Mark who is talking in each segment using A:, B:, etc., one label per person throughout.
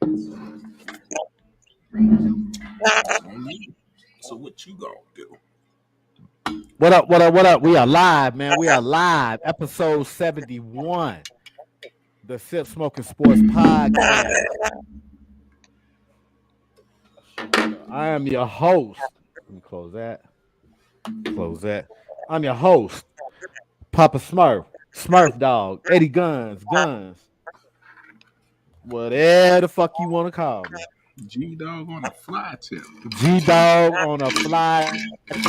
A: So what you gonna do?
B: What up? What up? What up? We are live, man. We are live. Episode 71. The Sip Smoking Sports Podcast. I am your host. Let me close that. Close that. I'm your host, Papa Smurf. Smurf Dog. Eddie Guns. Whatever the fuck you want to call me.
A: G Dog on a fly tip.
B: G Dog on a fly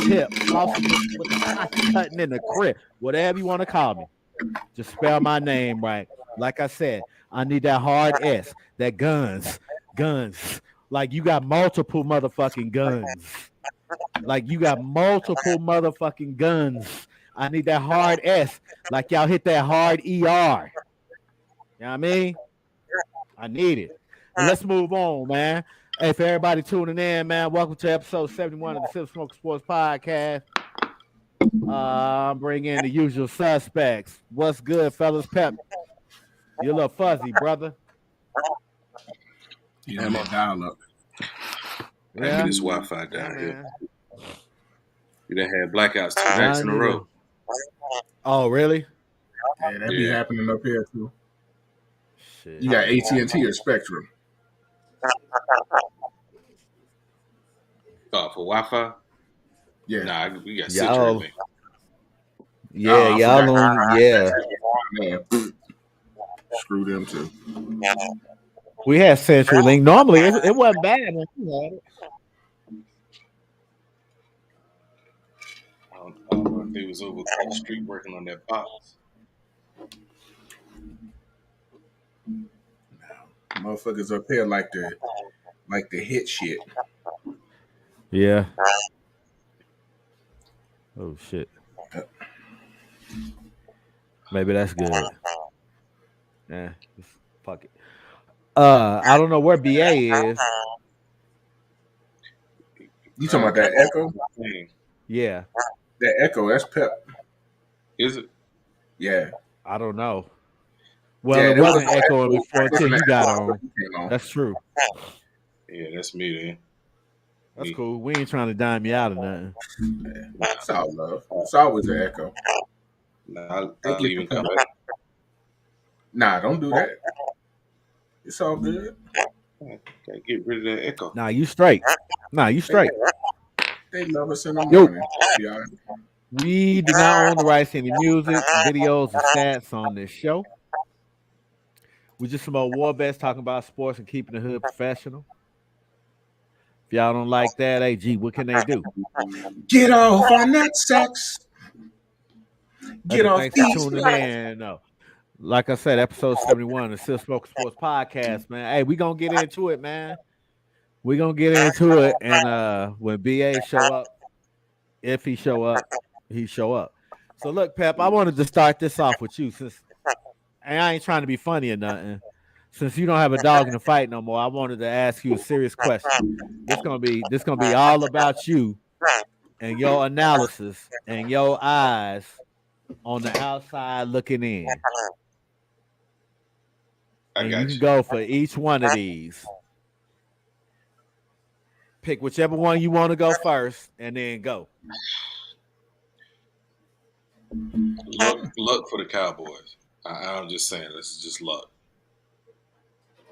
B: tip. Flossing with the posse cutting in the crib. Whatever you want to call me. Just spell my name right. Like I said, I need that hard S. That guns. Like you got multiple motherfucking guns. Like you got multiple motherfucking guns. I need that hard S. Like y'all hit that hard ER. You know what I mean? I need it. But let's move on, man. Hey, for everybody tuning in, man, welcome to episode 71 of the Sip Smoking Sports Podcast. I'm bringing in the usual suspects. What's good, fellas? Pep, you're a little fuzzy, brother.
A: Yeah, I'm on dial up.
C: Maybe this Wi-Fi down here. You done had blackouts 2 nights in a row.
B: Oh, really?
A: Yeah, that be happening up here too.
B: Shit.
A: You got AT&T or Spectrum?
C: Oh, for Wi-Fi?
A: Yeah.
C: Nah, we got CenturyLink.
B: Yeah, y'all on. Yeah.
A: Man, screw them too.
B: We had CenturyLink. Normally, it wasn't bad when we had it.
C: I don't know if they was over the street working on that box.
A: Motherfuckers up here like the hit shit.
B: Yeah. Oh shit. Maybe that's good. Yeah. Fuck it. I don't know where BA is.
A: You talking about that Echo?
B: Yeah.
A: That Echo, that's Pep.
C: Is it?
A: Yeah.
B: I don't know. Well, it wasn't echoing before until you got on. That's true.
C: Yeah, that's me then.
B: That's cool. We ain't trying to dime you out or nothing.
A: It's all love. It's always an echo.
C: Nah, I'll leave and come back.
A: Nah, don't do that. It's all good.
C: Gotta get rid of that echo.
B: Nah, you straight.
A: They love us in the morning.
B: We do not own the rights to any music, videos, or stats on this show. We just promote war bets, talking about sports and keeping the hood professional. If y'all don't like that, hey, G, what can they do?
A: Get off on that sex. Get off these
B: tuning in. No. Like I said, episode 71 of the Sip Smoking Sports Podcast, man. Hey, we gonna get into it, man. We gonna get into it, and when BA show up, if he show up, he show up. So look, Pep, I wanted to start this off with you, and I ain't trying to be funny or nothing. Since you don't have a dog in the fight no more, I wanted to ask you a serious question. This gonna be all about you and your analysis and your eyes on the outside looking in. And you can go for each one of these. Pick whichever one you want to go first, and then go.
C: Luck for the Cowboys. I'm just saying, this is just luck.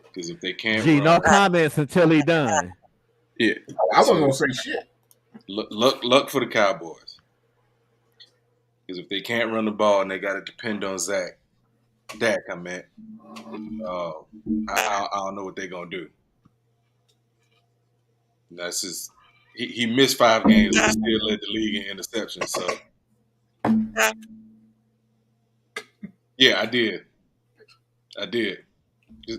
C: Because if they can't,
B: no comments until he done.
C: Yeah,
A: I wasn't gonna say shit.
C: Luck for the Cowboys. Because if they can't run the ball and they got to depend on Dak, I meant, I don't know what they're gonna do. That's just he missed 5 games and still led the league in interceptions. So yeah, I did.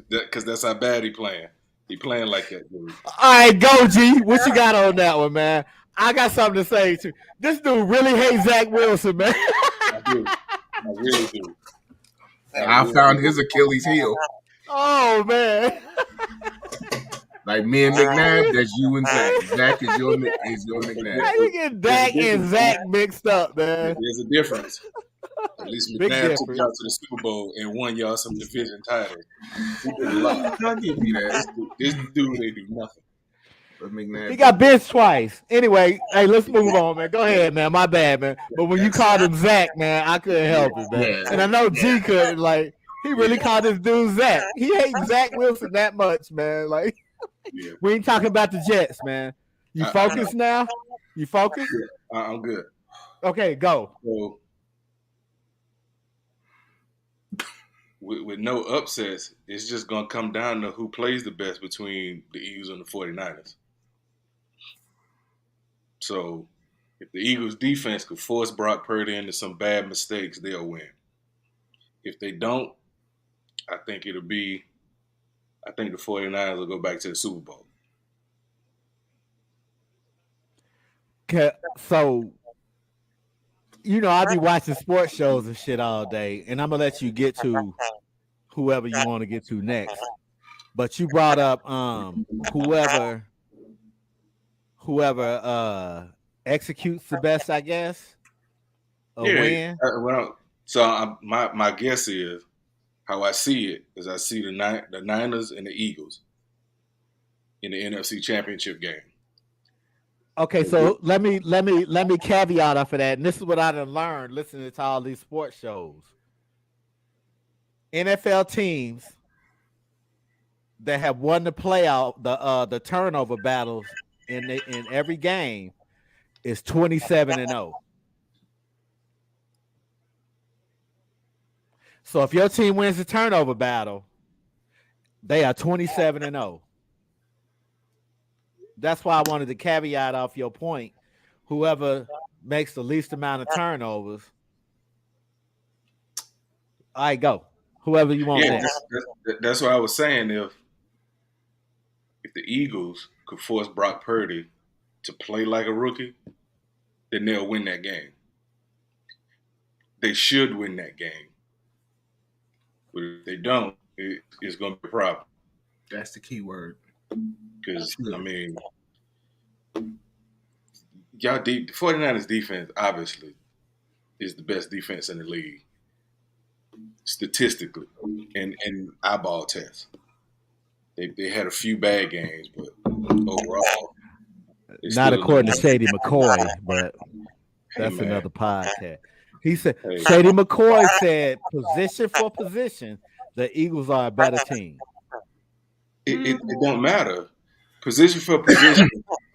C: Because that's how bad he playing. He playing like that, dude.
B: All right, go G. What you got on that one, man? I got something to say too. This dude really hates Zach Wilson, man.
C: I do. I really do.
A: I found his Achilles heel.
B: Oh man.
A: Like me and McNabb, that's you and Zach. Zach is your McNabb.
B: How you get Dak and Zach mixed up, man?
C: There's a difference. least
B: Big
C: McNabb took
B: difference.
C: y'all to the Super Bowl and won y'all some division titles. He did a lot.
D: I'll give you that.
C: This dude, they do nothing.
D: But McNabb
B: He got benched twice. Anyway, hey, let's move on, man. Go ahead, man. My bad, man. But when you called him Zach, man, I couldn't help it, man.
D: Yeah.
B: And I know G couldn't. Like, he really called this dude Zach. He hates Zach Wilson that much, man. Like,
C: Yeah.
B: we ain't talking about the Jets, man. You focus now? You focus?
C: Yeah, I'm good.
B: Okay, go.
C: So, with no upsets, it's just going to come down to who plays the best between the Eagles and the 49ers. So, if the Eagles' defense could force Brock Purdy into some bad mistakes, they'll win. If they don't, I think the 49ers will go back to the Super Bowl.
B: Okay, so, you know, I be watching sports shows and shit all day, and I'm going to let you get to whoever you want to get to next. But you brought up whoever executes the best, I guess, win.
C: My guess is, how I see it is I see the Niners and the Eagles in the NFC Championship game.
B: Okay, so let me caveat off of that, and this is what I done learned listening to all these sports shows. NFL teams that have won the playoff, the turnover battles in every game is 27-0. So if your team wins the turnover battle, they are 27-0. That's why I wanted to caveat off your point. Whoever makes the least amount of turnovers. All right, go. Whoever you want.
C: Yeah, that's what I was saying. If the Eagles could force Brock Purdy to play like a rookie, then they'll win that game. They should win that game. But if they don't, it's going to be a problem.
D: That's the key word.
C: Because, I mean, the 49ers defense, obviously, is the best defense in the league, statistically, and eyeball tests. They had a few bad games, but overall.
B: Not according to Shady McCoy, but that's another podcast. He said, Shady McCoy said, position for position, the Eagles are a better team.
C: It don't matter. Position for position.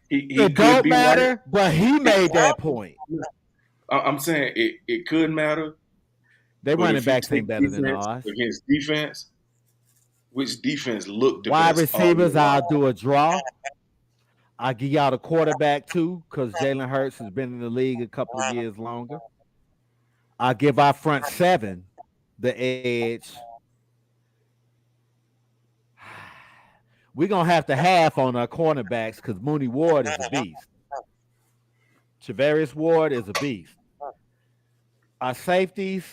B: It don't matter, right, but he made that point.
C: I'm saying it could matter.
B: They running backs ain't better than ours.
C: Against defense, which defense looked the
B: wide
C: best?
B: Receivers, I'll do a draw. I'll give y'all the quarterback too, because Jalen Hurts has been in the league a couple of years longer. I'll give our front seven the edge. We're going to have to half on our cornerbacks because Mooney Ward is a beast. Charvarius Ward is a beast. Our safeties,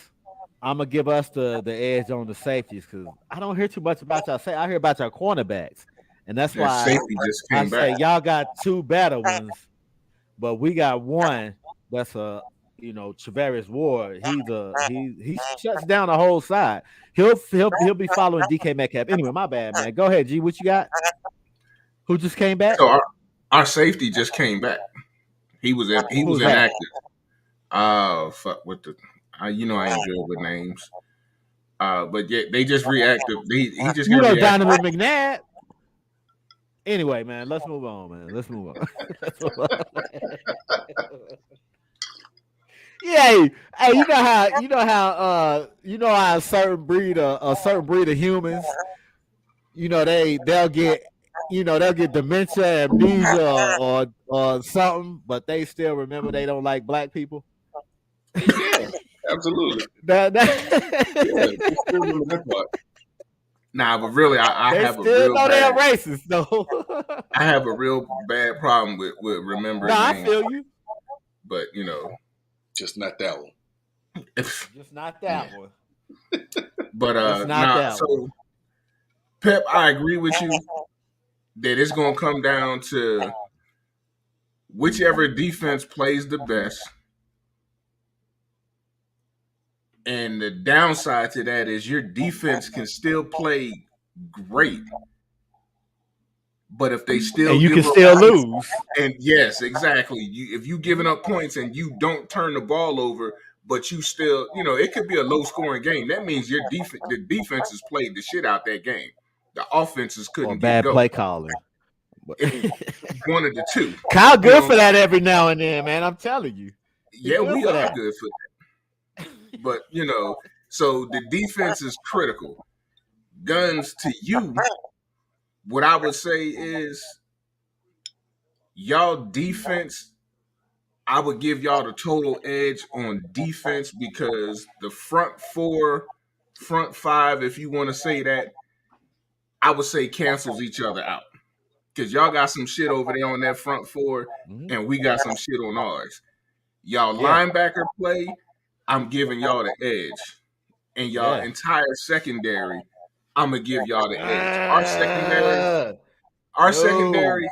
B: I'm going to give us the edge on the safeties because I don't hear too much about y'all. I hear about y'all cornerbacks. And that's why
D: safety just came
B: say
D: back.
B: Y'all got two better ones, but we got one that's Charvarius Ward. He shuts down the whole side. He'll be following DK Metcalf. Anyway, my bad, man. Go ahead, G. What you got? Who just came back?
D: So our safety just came back. He was inactive. Fuck with the. I ain't good with names. But yeah, they just reactive. He just
B: Donovan McNabb. Anyway, man, let's move on, man. Let's move on. Yeah, hey, you know how a certain breed of humans, they'll get dementia, amnesia, or something, but they still remember they don't like black people.
C: Yeah, absolutely.
B: That
C: part.
D: Nah, but really, I have a real
B: know they're racist, though.
D: I have a real bad problem with remembering.
B: No, I feel you.
D: But
C: just not that one.
B: Just not that one.
D: But so Pep, I agree with you that it's gonna come down to whichever defense plays the best And the downside to that is your defense can still play great, but if they still
B: and you
D: give
B: can
D: up
B: still
D: points,
B: lose.
D: and yes, exactly. If you giving up points and you don't turn the ball over, but you still, it could be a low scoring game. That means the defenses played the shit out that game. The offenses
B: Or
D: couldn't get
B: bad
D: going.
B: play calling.
D: One of the two.
B: Kyle good for that every now and then, man. I'm telling you.
D: Yeah,
B: good
D: we
B: for
D: are
B: that.
D: good for that. But so the defense is critical. Guns to you, what I would say is y'all defense, I would give y'all the total edge on defense because the front four, front five, if you want to say that, I would say cancels each other out. Because y'all got some shit over there on that front four, and we got some shit on ours. Y'all linebacker play, I'm giving y'all the edge. And y'all entire secondary, I'm going to give y'all the edge. Our secondary.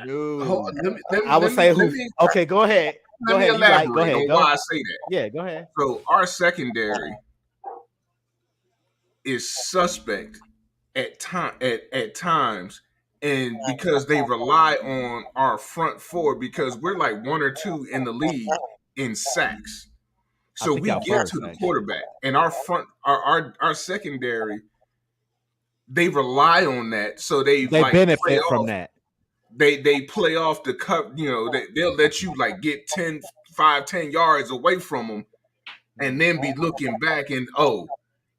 B: No.
D: I
B: would say who? Okay, go ahead.
D: Let me elaborate
B: Go ahead.
D: on why I say that.
B: Yeah, go ahead.
D: So our secondary is suspect at times, and because they rely on our front four, because we're like 1 or 2 in the league in sacks. So we get to the quarterback, and our our secondary, they rely on that. So they
B: benefit from that.
D: They play off the cup, they'll let you like get 10 yards away from them and then be looking back and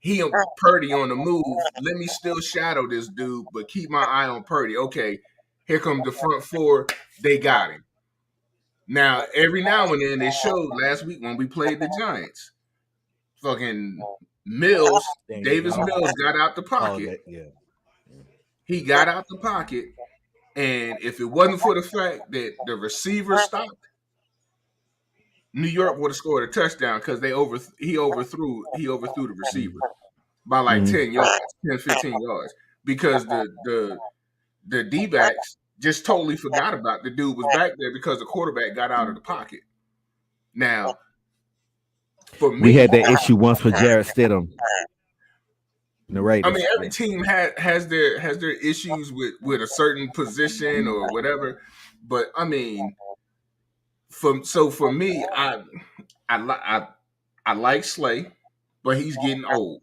D: he Purdy on the move. Let me still shadow this dude, but keep my eye on Purdy. Okay, here comes the front four. They got him. Now, every now and then they showed last week when we played the Giants. Fucking Mills, Davis Mills got out the pocket. He got out the pocket. And if it wasn't for the fact that the receiver stopped, New York would have scored a touchdown because he overthrew the receiver by like 10 yards, 10, 15 yards. Because the D-backs just totally forgot about the dude was back there because the quarterback got out of the pocket. Now, for me,
B: we had that issue once with Jarrett Stidham.
D: I mean, every team has their issues with a certain position or whatever, but I mean, for me, I like Slay, but he's getting old,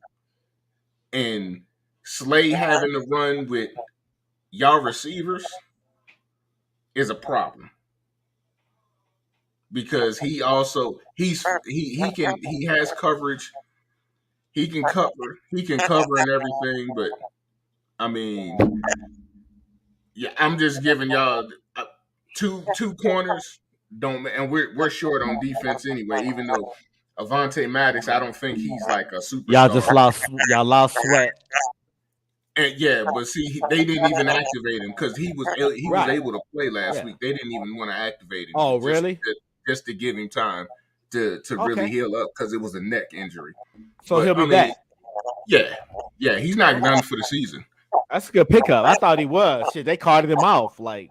D: and Slay having to run with y'all receivers is a problem because he has coverage. He can cover and everything, but I mean, yeah, I'm just giving y'all two corners. And we're short on defense anyway. Even though Avonte Maddox, I don't think he's like a superstar.
B: Y'all lost Sweat.
D: And but see, they didn't even activate him because he was able to play last week. They didn't even want to activate him.
B: Oh, really?
D: Just to give him time to really heal up because it was a neck injury.
B: So he'll be back.
D: Yeah, he's not done for the season.
B: That's a good pickup. I thought he was. Shit, they carted him off. Like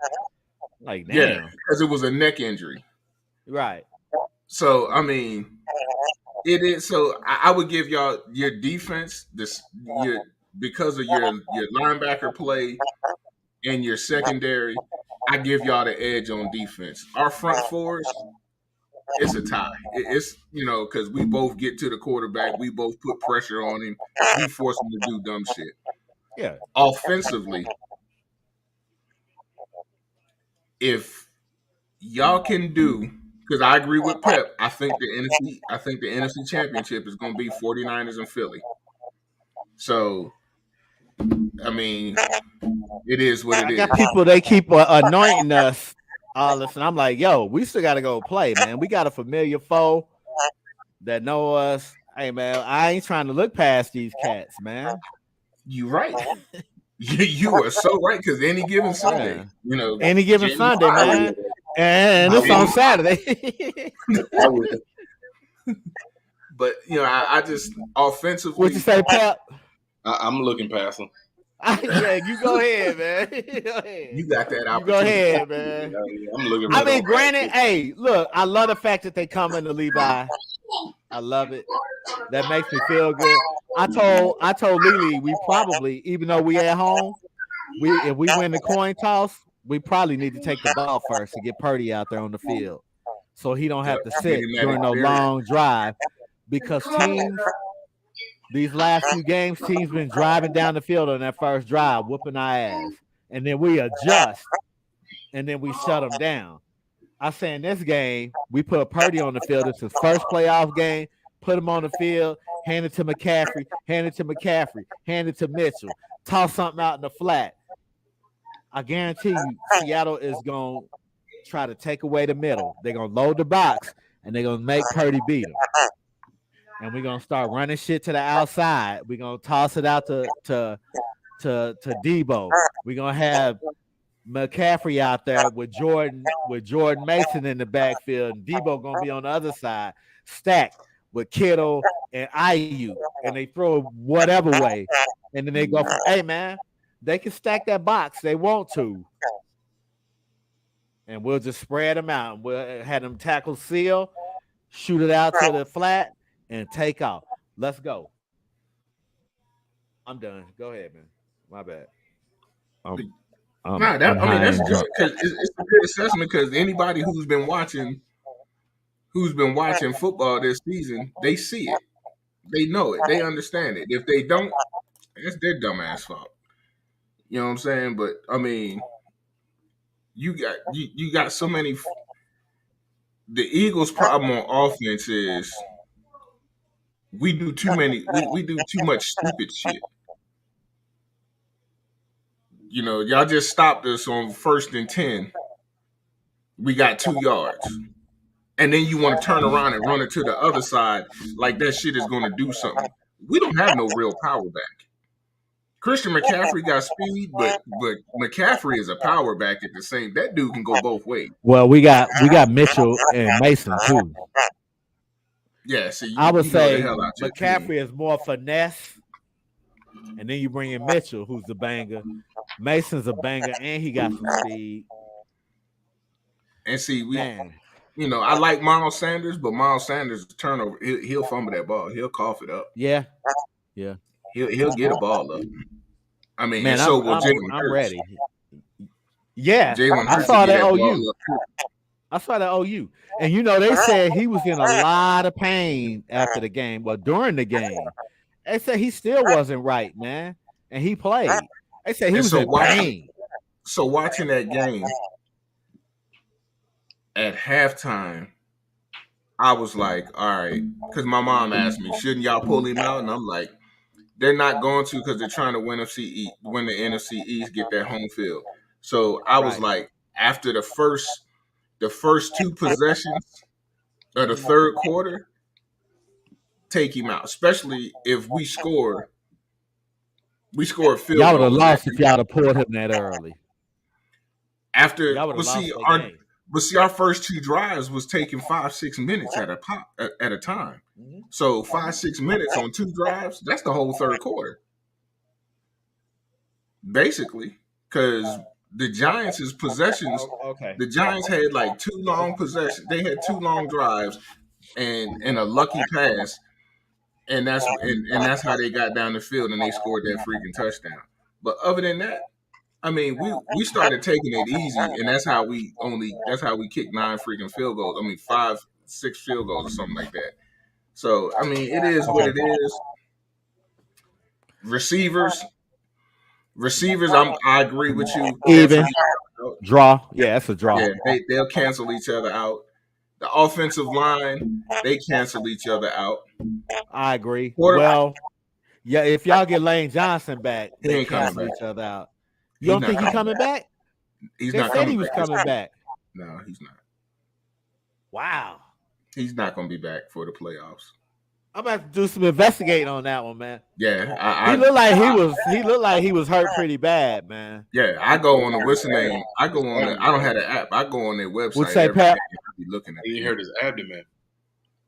B: damn.
D: Yeah, because it was a neck injury.
B: Right.
D: So I it is. So I would give y'all your defense because of your linebacker play and your secondary. I give y'all the edge on defense. Our front fours, it's a tie. It's because we both get to the quarterback, we both put pressure on him, we force him to do dumb shit.
B: Yeah.
D: Offensively, if y'all can do, because I agree with Pep, I think the NFC Championship is going to be 49ers and Philly. So, I mean, it is what it is.
B: I got people, they keep anointing us. Listen, I'm like, yo, we still got to go play, man. We got a familiar foe that know us. Hey, man, I ain't trying to look past these cats, man.
D: You right. You are so right, because any given Sunday,
B: any given Sunday, man. And it's on Saturday.
D: But, I just offensively.
B: What you say, Pep?
C: I'm looking past them.
B: Yeah, you go ahead, man. Go ahead.
D: You got that opportunity.
B: Go ahead, man.
C: Yeah, I'm looking.
B: Granted, hey, look, I love the fact that they come into Levi. I love it. That makes me feel good. I told Lily we probably, even though we at home, if we win the coin toss, we probably need to take the ball first to get Purdy out there on the field, so he don't have to sit during no long drive. Because these last few games, teams been driving down the field on that first drive, whooping our ass, and then we adjust, and then we shut them down. I say in this game, we put Purdy on the field. It's his first playoff game. Put him on the field, hand it to McCaffrey, hand it to Mitchell, toss something out in the flat. I guarantee you, Seattle is going to try to take away the middle. They're going to load the box, and they're going to make Purdy beat him. And we're going to start running shit to the outside. We're going to toss it out to Debo. We're going to have McCaffrey out there with Jordan Mason in the backfield, and Debo going to be on the other side, stacked with Kittle and Ayuk, and they throw whatever way, and then they go, hey, man, they can stack that box. They want to. And we'll just spread them out. We'll have them tackle seal, shoot it out to the flat, and take off. Let's go. I'm done. Go ahead, man. My bad.
D: That's good because it's a good assessment because anybody who's been watching football this season, they see it, they know it, they understand it. If they don't, that's their dumbass fault. You know what I'm saying? But I mean, you got so many. The Eagles' problem on offense is we do too many. We do too much stupid shit. You know, y'all just stopped us on 1st and 10. We got 2 yards. And then you want to turn around and run it to the other side like that shit is going to do something. We don't have no real power back. Christian McCaffrey got speed, but McCaffrey is a power back at the same. That dude can go both ways.
B: Well, we got Mitchell and Mason too.
D: Yeah, see,
B: I would say McCaffrey is more finesse. And then you bring in Mitchell, who's a banger. Mason's a banger, and he got some speed.
D: And see, I like Miles Sanders, but Miles Sanders turnover, he'll fumble that ball. He'll cough it up.
B: Yeah.
D: He'll get a ball up. I mean,
B: man,
D: so will Jalen Hurts.
B: I'm ready. Yeah,
D: Jalen Hurts
B: I saw that OU. I saw that OU. And, they said he was in a lot of pain after the game, but during the game. They said he still wasn't right, man, and he played. They said he was in pain.
D: So watching that game at halftime, I was like, all right, because my mom asked me, shouldn't y'all pull him out? And I'm like, they're not going to because they're trying to win the NFC East, get that home field. So I was like, after the first 2 possessions of the third quarter, take him out, especially if we score a field goal.
B: Y'all would have lost if y'all had pulled him that early.
D: Our first 2 drives was taking 5-6 minutes at a time. Mm-hmm. So 5-6 minutes on 2 drives, that's the whole third quarter, basically. Because the Giants' possessions, the Giants had like 2 long possessions. They had 2 long drives and a lucky pass. And that's how they got down the field and they scored that freaking touchdown. But other than that, I mean, we started taking it easy, and that's how we kicked 9 freaking field goals. I mean, 5-6 field goals or something like that. So I mean, it is what it is. Receivers, I agree with you.
B: Even draw, yeah, that's a draw.
D: Yeah, they'll cancel each other out. The offensive line, they cancel each other out.
B: I agree. Well, yeah, if y'all get Lane Johnson back, they cancel each other out. You don't think he's coming back?
D: He's
B: not coming back. They said he was coming back.
D: No, he's not.
B: Wow.
D: He's not going to be back for the playoffs.
B: I'm about to do some investigating on that one, man.
D: Yeah,
B: he looked like he was hurt pretty bad, man.
D: Yeah, I go on the what's name? I go on. I don't have the app. I go on their website.
B: What's that, Pat?
D: Be looking at.
C: He hurt his abdomen.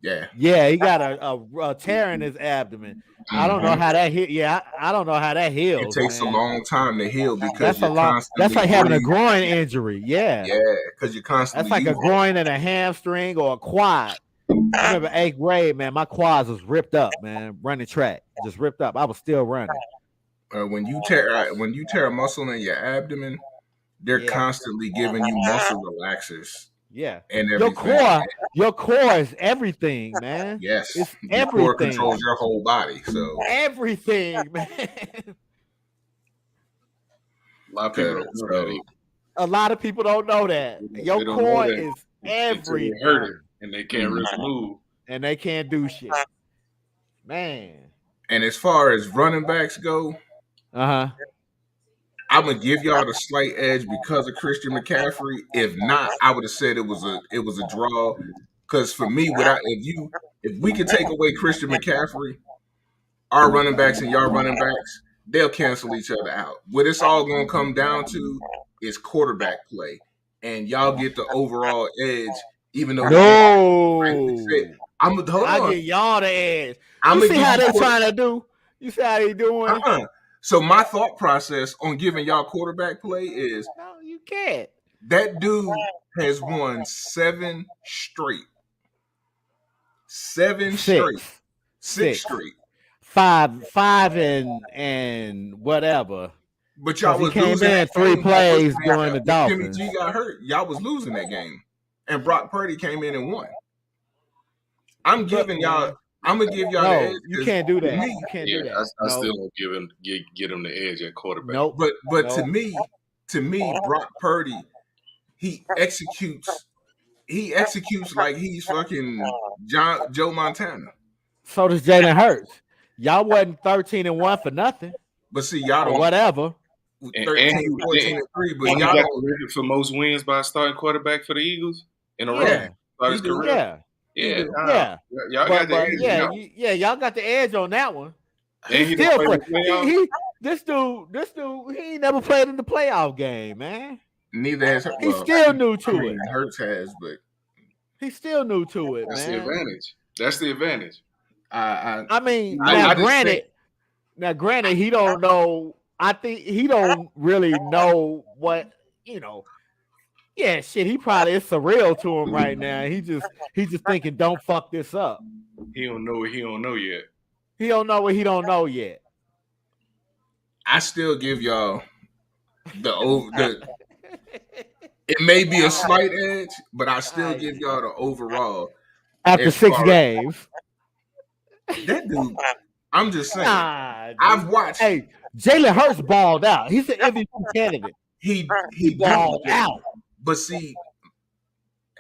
D: Yeah,
B: he got a tear in his abdomen. Mm-hmm. I don't know how that hit. Yeah, I don't know how that heals.
D: It takes a long time to heal because
B: that's like having a groin injury. Yeah,
D: because you're constantly.
B: That's like a groin and a hamstring or a quad. I remember 8th grade, man. My quads was ripped up, man. Running track, just ripped up. I was still running.
D: When you tear a muscle in your abdomen, they're constantly giving you muscle relaxers.
B: Yeah,
D: and everything.
B: Your core is everything, man.
D: Yes,
B: it's
D: your
B: everything.
D: core controls your whole body. So
B: everything, man.
C: A lot of people don't know that.
B: A lot of people don't know that. Your core is everything.
C: They hurt it and they can't really move.
B: And they can't do shit. Man.
D: And as far as running backs go, I'm gonna give y'all the slight edge because of Christian McCaffrey. If not, I would have said it was a draw. Because for me, if we could take away Christian McCaffrey, our running backs and y'all running backs, they'll cancel each other out. What it's all gonna come down to is quarterback play, and y'all get the overall edge. Even though
B: I get y'all the edge. You see how they trying to do? You see how they doing?
D: So my thought process on giving y'all quarterback play is,
B: no, you can't.
D: That dude has won 7 straight. 7 straight. 6 straight.
B: 5 and whatever.
D: But y'all was
B: came in 3 plays during the Dolphins.
D: Jimmy G got hurt. Y'all was losing that game, and Brock Purdy came in and won. I'm giving y'all. I'm gonna give y'all the edge.
B: You can't do that. You can't do that.
C: I still don't get him the edge at quarterback.
B: Nope.
D: But to me, Brock Purdy, he executes like he's fucking Joe Montana.
B: So does Jalen Hurts. Y'all wasn't 13-1 for nothing.
D: But see, y'all don't
B: whatever.
D: 13, 14, and 3. But y'all
C: got the record for most wins by a starting quarterback for the Eagles in a row.
B: Yeah.
C: Y'all got the edge.
B: Y'all got the edge on that one. This dude, he ain't never played in the playoff game, man.
D: Neither has
B: he's still new to it.
D: Hurts has, but
B: he's still new to it,
C: That's
B: man.
C: That's the advantage.
B: I mean, granted, he don't know. I think he don't really know what, Yeah, shit, he probably is surreal to him right now. He just thinking, don't fuck this up.
C: He don't know what he don't know yet.
B: He don't know what he don't know yet.
D: I still give y'all the it may be a slight edge, but I still give y'all the overall.
B: After 6 games.
D: That dude, I'm just saying. I've watched.
B: Hey, Jalen Hurts balled out. He's an MVP candidate.
D: He
B: balled out.
D: But see,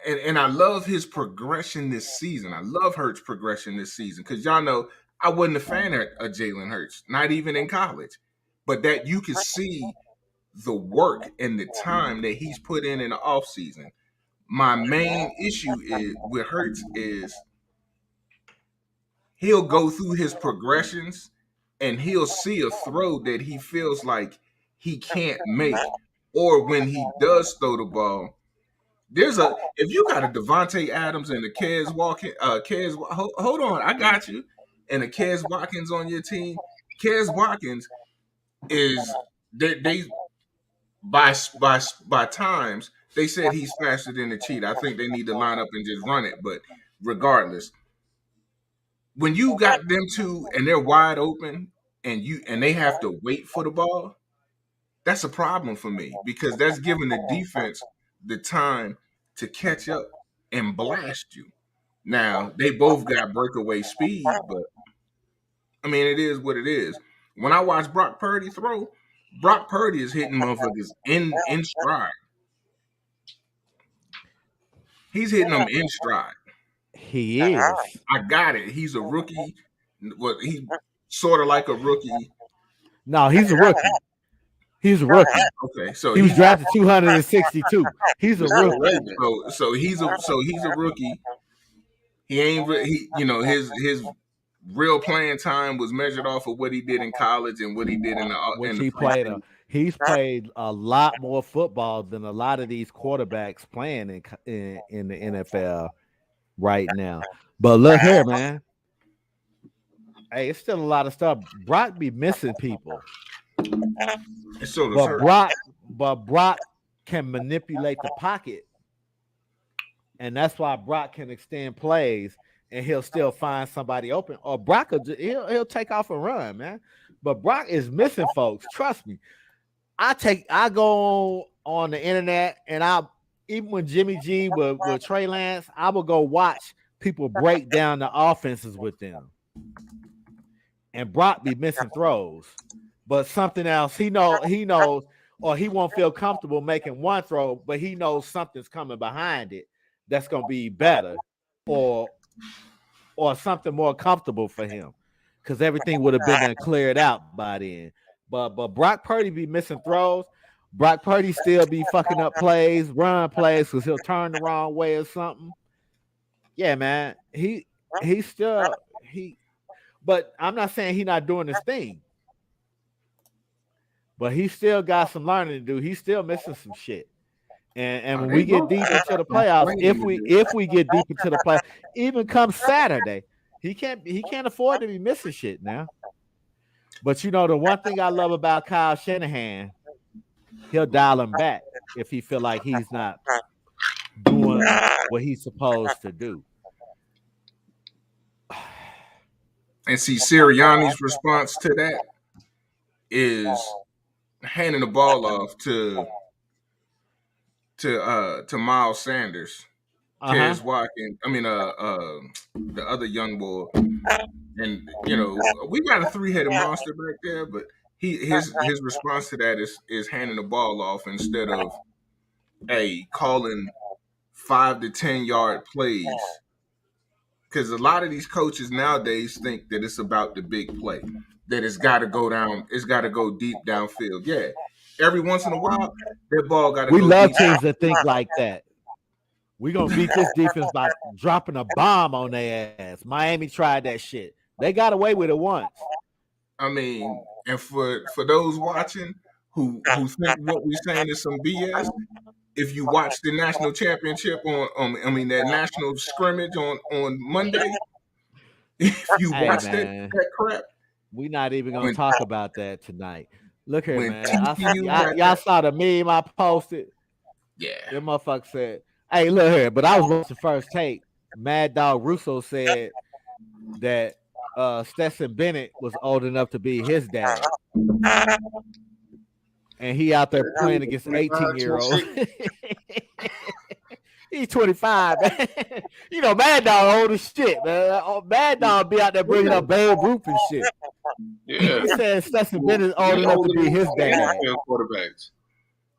D: and I love his progression this season. I love Hurts' progression this season because y'all know I wasn't a fan of Jalen Hurts, not even in college. But that you can see the work and the time that he's put in the offseason. My main issue with Hurts is he'll go through his progressions and he'll see a throw that he feels like he can't make. Or when he does throw the ball, if you got a Devontae Adams and a Kez Watkins, hold on, I got you, and a Kez Watkins on your team. Kez Watkins is they by times they said he's faster than the cheat. I think they need to line up and just run it. But regardless, when you got them two and they're wide open and they have to wait for the ball. That's a problem for me because that's giving the defense the time to catch up and blast you. Now, they both got breakaway speed, but I mean, it is what it is. When I watch Brock Purdy throw, Brock Purdy is hitting motherfuckers in stride. He's hitting them in stride.
B: He is.
D: I got it. He's a rookie. Well, he's sort of like a rookie.
B: No, he's a rookie. He's a rookie.
D: Okay, so
B: he was drafted 262. He's a rookie.
D: So he's a rookie. He ain't his real playing time was measured off of what he did in college and what he did in the
B: He's played a lot more football than a lot of these quarterbacks playing in the NFL right now. But look here, man. Hey, it's still a lot of stuff. Brock be missing people.
D: So
B: Brock can manipulate the pocket. and that's why Brock can extend plays and he'll still find somebody open. Or Brock he'll take off and run, man. But Brock is missing folks. Trust me. I go on the internet and even when Jimmy G with Trey Lance, I will go watch people break down the offenses with them. And Brock be missing throws. But something else, he knows, or he won't feel comfortable making one throw, but he knows something's coming behind it that's gonna be better or something more comfortable for him. Because everything would have been cleared out by then. But Brock Purdy be missing throws. Brock Purdy still be fucking up plays, run plays, because he'll turn the wrong way or something. Yeah, man. But I'm not saying he's not doing his thing. But he still got some learning to do. He's still missing some shit. And when we get deep into the playoffs, if we get deep into the playoffs, even come Saturday, he can't afford to be missing shit now. But you know, the one thing I love about Kyle Shanahan, he'll dial him back if he feel like he's not doing what he's supposed to do.
D: And see, Sirianni's response to that is handing the ball off to Miles Sanders, Tez Watkins. I mean, the other young boy. And you know, we got a 3-headed monster back there, but his response to that is handing the ball off instead of calling 5 to 10 yard plays. Because a lot of these coaches nowadays think that it's about the big play, that it's got to go down, it's got to go deep downfield. Yeah, every once in a while, that ball got to go.
B: We love teams that think like that. We're going to beat this defense by dropping a bomb on their ass. Miami tried that shit. They got away with it once.
D: I mean, and for those watching who think what we're saying is some BS, if you watch the national championship that national scrimmage on Monday, if you watch that crap.
B: We're not even going to talk about that tonight. Look here, man. Y'all saw the meme I posted?
D: Yeah.
B: That motherfucker said, hey, look here, but I was watching First Take. Mad Dog Russo said that Stetson Bennett was old enough to be his dad. And he out there playing against 18-year-olds. He's 25, man. You know, Mad Dog old as shit, man. Mad Dog be out there bringing up Babe Ruth and shit.
C: Yeah.
B: He said Stetson Bennett is old enough to be his dad.
C: Quarterbacks.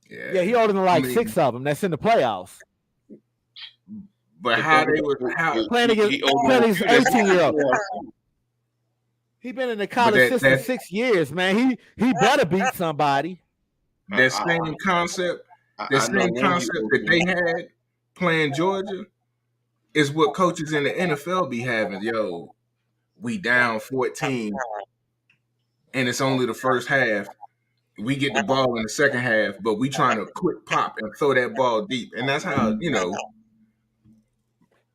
B: Yeah, he older than like 6 of them. That's in the playoffs.
D: But how they were
B: playing against 18-year-olds. He been in the college system 6 years, man. He better beat somebody.
D: That same concept that they had playing Georgia is what coaches in the NFL be having. Yo, we down 14, and it's only the first half. We get the ball in the second half, but we trying to quick pop and throw that ball deep. And that's how, you know,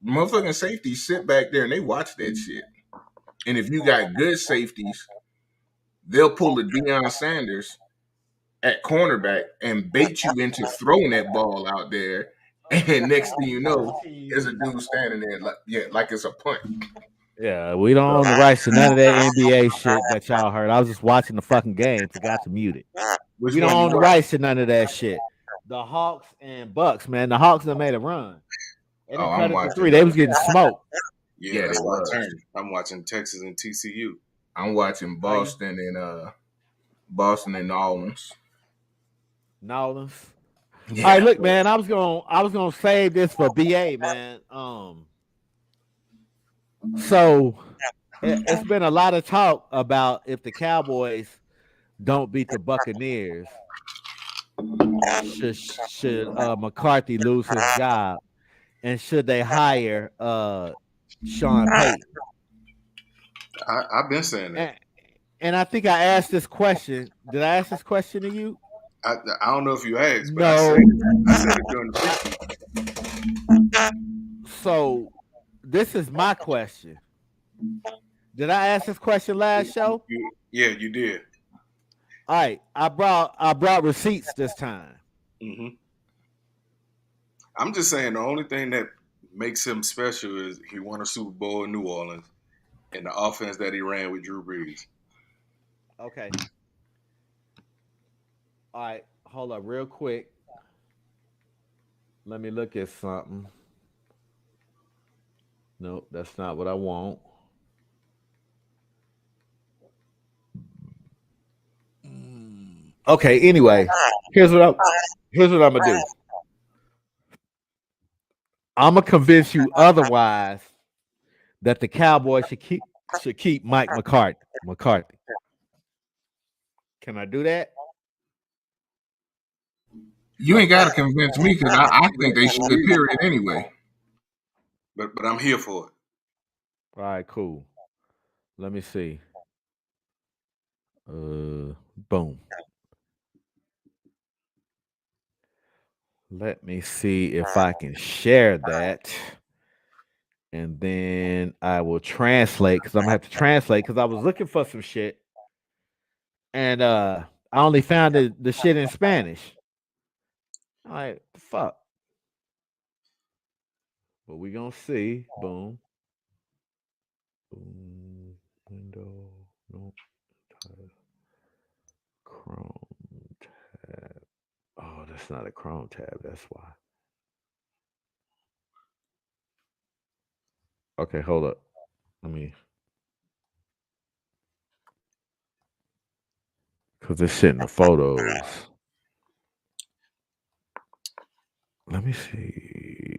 D: motherfucking safeties sit back there and they watch that shit. And if you got good safeties, they'll pull a Deion Sanders at cornerback and bait you into throwing that ball out there. And next thing you know, there's a dude standing there like it's a punt.
B: Yeah, we don't own the rights to none of that NBA shit that y'all heard. I was just watching the fucking game. Forgot to mute it. We don't own the rights to none of that shit. The Hawks and Bucks, man. The Hawks have made a run. And
D: I'm watching
B: 3. They was getting smoked.
C: Yeah, that's my turn. I'm watching Texas and TCU.
D: I'm watching Boston and New Orleans.
B: Nolans. Yeah. All right, look, man. I was gonna save this for BA, man. So it's been a lot of talk about if the Cowboys don't beat the Buccaneers, should McCarthy lose his job, and should they hire Sean Payton?
C: I've been saying that.
B: And I think I asked this question. Did I ask this question to you?
C: I don't know if you asked, but
B: no.
C: I said it during the
B: So this is my question. Did I ask this question last show?
C: Yeah, you did.
B: All right. I brought receipts this time.
C: Mm-hmm. I'm just saying the only thing that makes him special is he won a Super Bowl in New Orleans and the offense that he ran with Drew Brees.
B: Okay. All right. Hold up, real quick. Let me look at something. Nope, that's not what I want. Okay. Anyway, here's what I'm gonna do. I'm gonna convince you otherwise that the Cowboys should keep Mike McCarthy. Can I do that?
D: You ain't got to convince me because I think they should. Period. Anyway.
C: But I'm here for it.
B: All right, cool. Let me see. Boom. Let me see if I can share that. And then I will translate because I'm gonna have to translate because I was looking for some shit. And I only found the shit in Spanish. I'm like, fuck. But we gonna see. Boom. Boom. Window. Nope. Chrome tab. Oh, that's not a Chrome tab. That's why. Okay, hold up. Let me. Because it's shit in the photos. Let me see.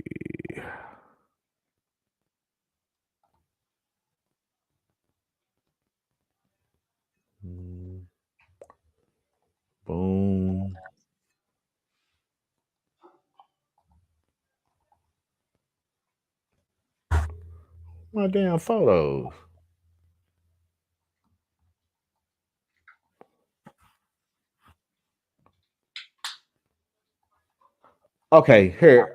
B: Boom. My damn photos. Okay, here.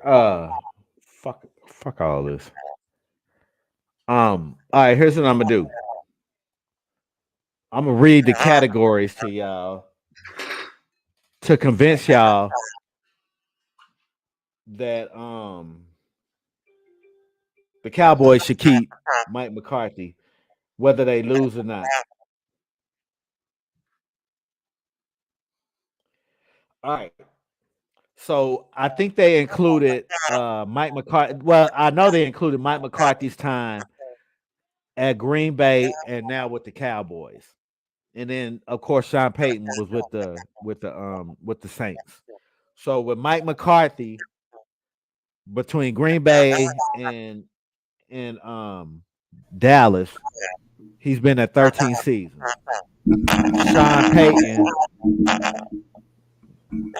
B: Fuck all this. All right, here's what I'm gonna do. I'm gonna read the categories to y'all to convince y'all that the Cowboys should keep Mike McCarthy, whether they lose or not. All right. So I think they included Mike McCarthy. Well, I know they included Mike McCarthy's time at Green Bay and now with the Cowboys. And then of course Sean Payton was with the Saints. So with Mike McCarthy between Green Bay and Dallas, he's been at 13 seasons.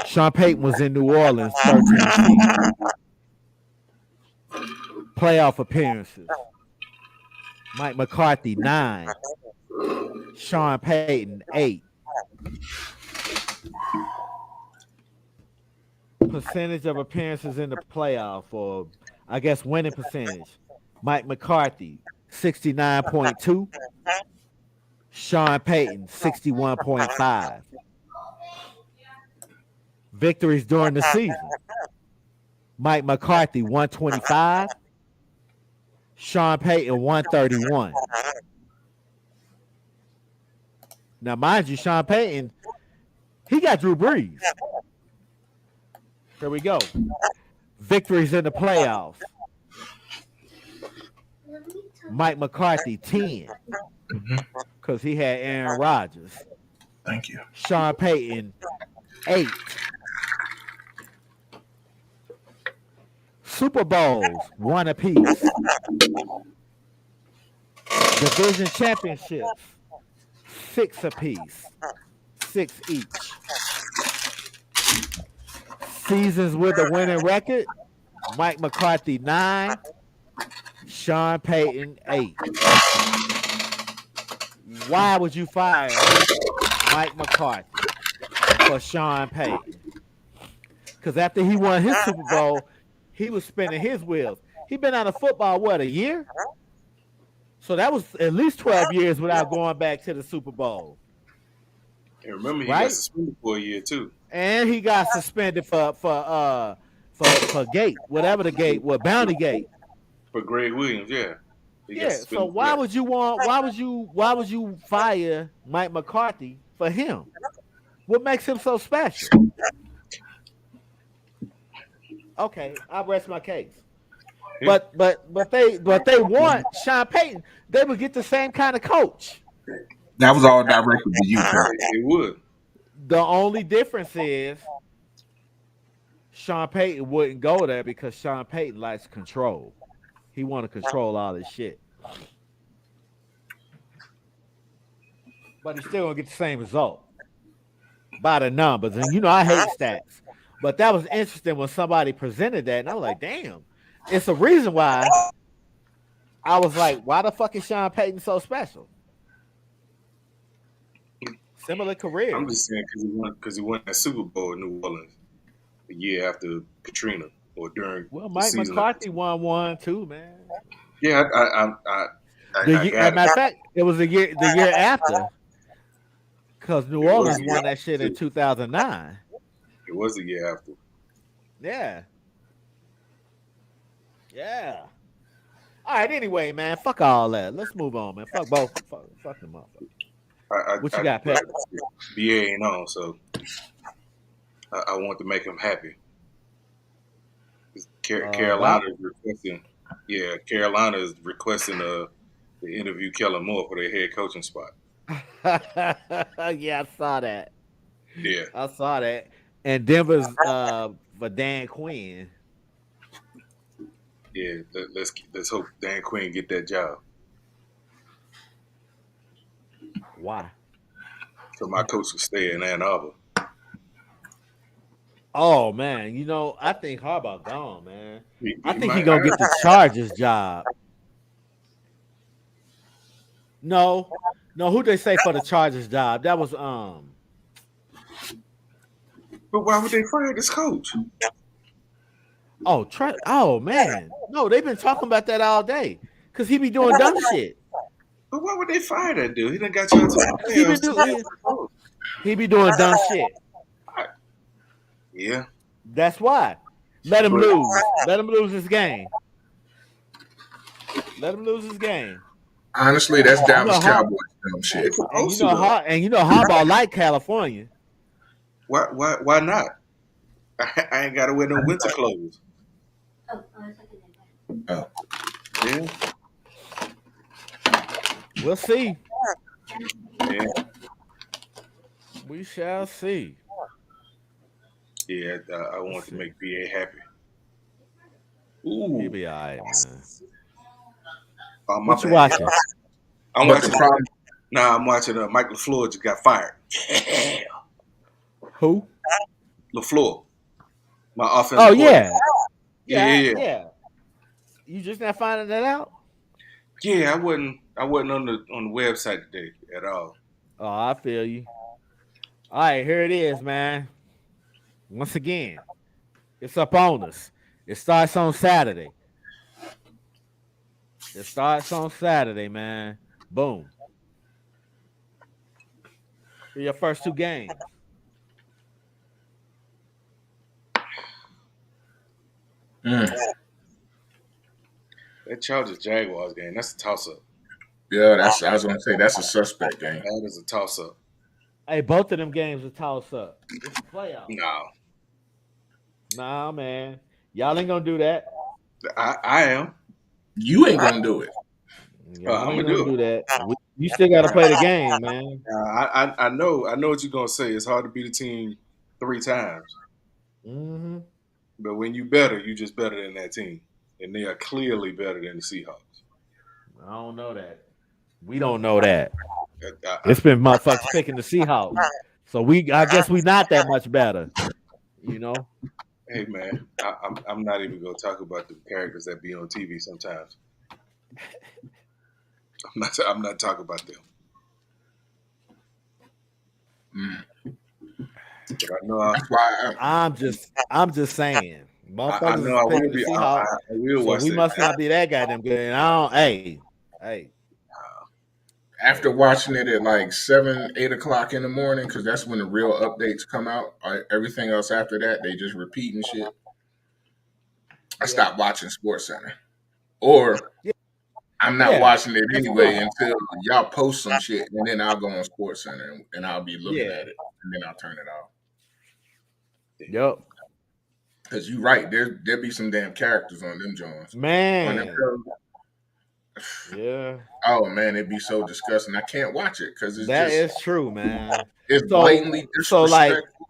B: Sean Payton was in New Orleans 13 seasons. Playoff appearances. Mike McCarthy 9. Sean Payton 8. Percentage of appearances in the playoff, or I guess winning percentage. Mike McCarthy 69.2. Sean Payton 61.5. Victories during the season. Mike McCarthy 125. Sean Payton 131. Now, mind you, Sean Payton, he got Drew Brees. Here we go. Victories in the playoffs. Mike McCarthy 10. Because he had Aaron Rodgers.
A: Thank you.
B: Sean Payton 8. Super Bowls 1 apiece. Division championships 6 apiece. 6 each. Seasons with a winning record. Mike McCarthy 9. Sean Payton 8. Why would you fire Mike McCarthy for Sean Payton? Because after he won his Super Bowl, he was spinning his wheels. He been out of football, what, a year? So that was at least 12 years without going back to the Super Bowl.
C: And remember, he got suspended for a year too.
B: And he got suspended for gate, whatever the gate was, Bounty Gate.
C: For Greg Williams, yeah. He got
B: Yeah. So
C: suspended for that.
B: why would you fire Mike McCarthy for him? What makes him so special? Okay, I'll rest my case.
C: Yeah.
B: But they want Sean Payton. They would get the same kind of coach.
D: That was all directed to you, Kurt.
C: It would.
B: The only difference is Sean Payton wouldn't go there because Sean Payton likes control. He want to control all this shit. But he's still gonna get the same result by the numbers. And you know I hate stats. But that was interesting when somebody presented that, and I was like, damn, it's a reason why I was like, why the fuck is Sean Payton so special? Similar career.
C: I'm just saying because he won that Super Bowl in New Orleans the year after Katrina or during.
B: Well, Mike McCarthy won one too, man.
C: Yeah,
B: As a matter of fact, it was the year after, because New Orleans won that shit in 2009.
C: It was the year after.
B: Yeah. Yeah. All right. Anyway, man, fuck all that. Let's move on, man. Fuck both. Fuck them up. What you got, Pat?
C: BA ain't on, so I want to make him happy. Carolina is requesting. Yeah, Carolina is requesting to interview Kellen Moore for their head coaching spot.
B: Yeah, I saw that.
C: Yeah,
B: I saw that. And Denver's for Dan Quinn.
C: Yeah, let's hope Dan Quinn get that job.
B: Why?
C: So my coach will stay in Ann Arbor.
B: Oh man, you know I think Harbaugh gone, man. I think
C: might-
B: he gonna get the Chargers job. No, who they say for the Chargers job? That was
C: But why would they fire this coach?
B: Oh man, no, they've been talking about that all day because he be doing dumb shit.
C: But why would they fire that dude? He done got y'all to the
B: He be
C: playoffs.
B: He be doing dumb shit.
C: Yeah.
B: That's why. Let him lose. Let him lose his game. Let him lose his game.
D: Honestly, that's Dallas Cowboys dumb shit.
B: And you know Harbaugh like California.
C: Why not? I ain't gotta wear no winter clothes.
D: Oh.
C: Yeah.
B: We'll see.
C: Yeah.
B: We shall see.
C: Yeah, I want to make BA happy.
B: He'll
C: Ooh.
B: be all right, man.
C: Oh, my
B: What you
C: bad.
B: watching?
C: I'm
D: But the
C: watching.
D: problem,
C: I'm watching. Mike LaFleur just got fired.
B: Who?
C: LaFleur, my offensive.
B: Oh
C: coordinator.
B: yeah.
C: Yeah.
B: You just not finding that out?
C: Yeah, I wasn't on the website today at all.
B: Oh, I feel you. All right, here it is, man. Once again, it's up on us. It starts on Saturday. Man. Boom. For your first two games.
C: That Chargers Jaguars game, that's a toss up.
D: yeah, I was gonna say that's a suspect game.
C: That is a toss up.
B: Hey, both of them games are toss up. It's a playoff.
C: No,
B: Nah, man. Y'all ain't gonna do that.
C: I am.
D: You ain't gonna do it.
B: Y'all
C: I'ma
B: ain't
C: do
B: gonna do that. You still gotta play the game, man.
C: I know what you're gonna say. It's hard to beat a team 3 times,
B: Mm-hmm.
C: but when you better, you just better than that team, and they are clearly better than the Seahawks.
B: I don't know that. We don't know that.
C: I-
B: It's been motherfuckers picking the Seahawks. So I guess we not that much better. You know?
C: Hey man, I'm not even gonna talk about the characters that be on TV sometimes. I'm not talking about them. But I know
D: That's why
B: I'm just saying.
C: I
B: Motherfuckers
C: know I
B: is
C: will
B: picking the
C: be. I
B: Seahawks.
C: will
B: So
C: watch
B: we
C: that.
B: must not be that goddamn good. And I don't hey.
D: after watching it at like 7, 8 o'clock in the morning, because that's when the real updates come out. Everything else after that, they just repeat and shit. I stopped watching Sports Center. or
B: Yeah.
D: I'm not
B: Yeah.
D: watching it anyway until y'all post some shit, and then I'll go on Sports Center and I'll be looking
B: Yeah.
D: at it, and then I'll turn it off.
B: Yep.
D: Because you're right, there be some damn characters on them Jones. On them
B: Man.
D: shows.
B: Yeah.
D: Oh man, it'd be so disgusting. I can't watch it because it's
B: That
D: just
B: is true, man.
D: it's blatantly
B: So
D: disrespectful.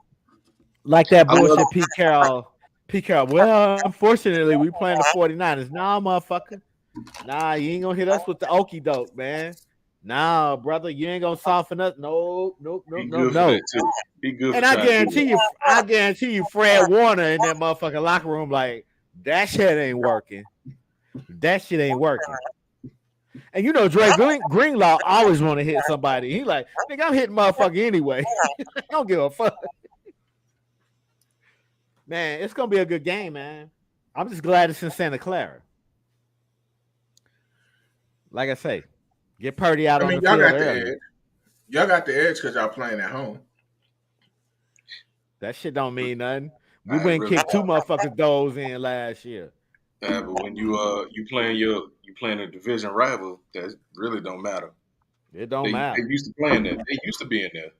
B: like that
C: I love
B: bullshit Pete Carroll. Well, unfortunately, we playing the 49ers. Nah, motherfucker. Nah, you ain't gonna hit us with the okie doke, man. Nah, brother, you ain't gonna soften us. No.
C: Be good for that too. Be good.
B: And
C: for
B: I
C: trying to do
B: guarantee you, Fred Warner in that motherfucking locker room, like, that shit ain't working. That shit ain't working. And you know, Dre Greenlaw always want to hit somebody. He like, nigga, I'm hitting motherfucker anyway. I don't give a fuck. Man, it's gonna be a good game, man. I'm just glad it's in Santa Clara. Like I say, get Purdy out
D: I
B: on
D: mean,
B: the
D: y'all
B: field
D: got the
B: early.
D: edge. Y'all got the edge because y'all playing at home.
B: That shit don't mean nothing. We
C: Nah, it
B: went
C: really
B: kicked 2 motherfuckers doors in last year.
C: Yeah, but when you playing a division rival, that really don't matter.
B: It don't
C: They
B: matter.
C: used to playing there. They used to being there.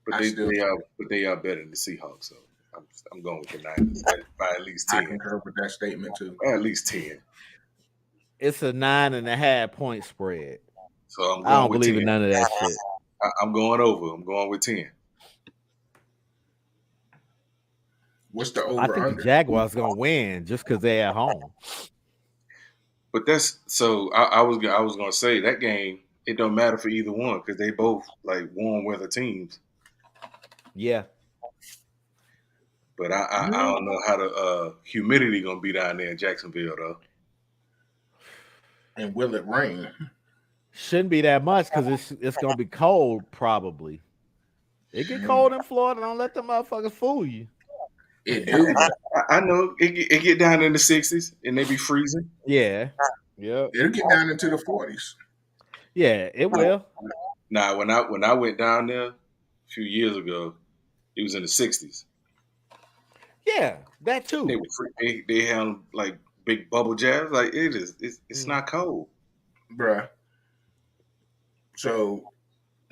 C: But they are better than the Seahawks. So I'm going with the Niners by at least
D: I
C: 10.
D: concur with that statement too.
C: By at least 10.
B: It's a 9.5 point spread.
C: So I'm going
B: I don't
C: with
B: believe
C: 10.
B: in none of that shit.
C: I'm going over. I'm going with 10.
D: What's the over
B: I think
D: under?
B: the Jaguars gonna win just because they're at home.
C: But that's so. I was gonna say that game. It don't matter for either one because they both like warm weather teams.
B: Yeah.
C: But I don't know how the humidity gonna be down there in Jacksonville though.
D: And will it rain?
B: Shouldn't be that much because it's gonna be cold probably. It get cold in Florida. Don't let the motherfuckers fool you.
D: It do.
C: I know it get down in the 60s and they be freezing.
B: Yeah. Yep.
D: It'll get down into the 40s.
B: Yeah, it will.
C: Now when I went down there a few years ago, it was in the 60s.
B: Yeah, that too.
C: They were they had like big bubble jabs. Like it's not cold.
D: Bruh. So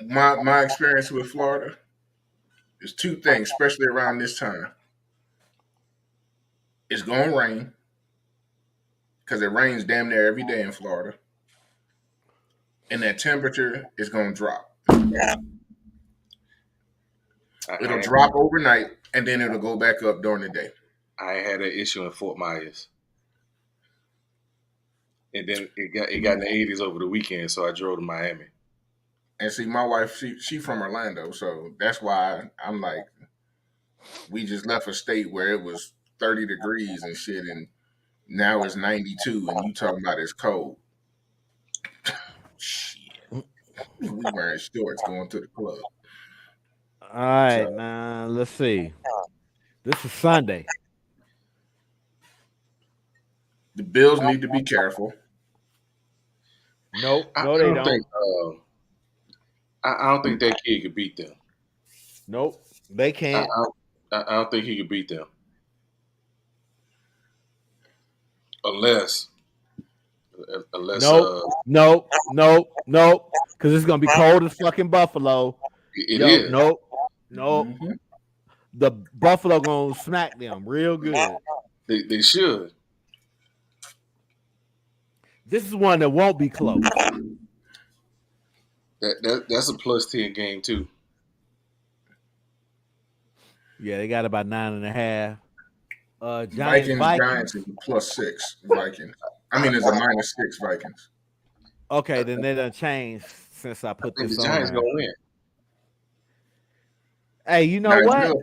D: my experience with Florida is two things, especially around this time. It's gonna rain because it rains damn near every day in Florida, and that temperature is gonna drop. It'll drop overnight, and then it'll go back up during the day.
C: I had an issue in Fort Myers, and then it got in the 80s over the weekend, so I drove to Miami.
D: And see, my wife, she from Orlando, so that's why I'm like, we just left a state where it was 30 degrees and shit, and now it's 92, and you talking about it's cold. Shit. We wearing shorts going to the club.
B: All right, now let's see. This is Sunday.
D: The Bills need to be careful.
B: Nope, no, they don't.
C: I don't think that kid could beat them.
B: Nope, they can't.
C: I don't think he could beat them. Unless
B: Nope. Because it's gonna be cold as fucking Buffalo.
C: It is.
B: Nope.
D: Mm-hmm.
B: The Buffalo gonna smack them real good.
C: They should.
B: This is one that won't be close.
C: That's a plus 10 game too.
B: Yeah, they got about 9.5.
D: Giants is a +6 Vikings. I mean, it's a -6 Vikings.
B: Okay, then they done changed since I put this
C: The
B: on.
C: Giants gonna win.
B: Hey, you know what?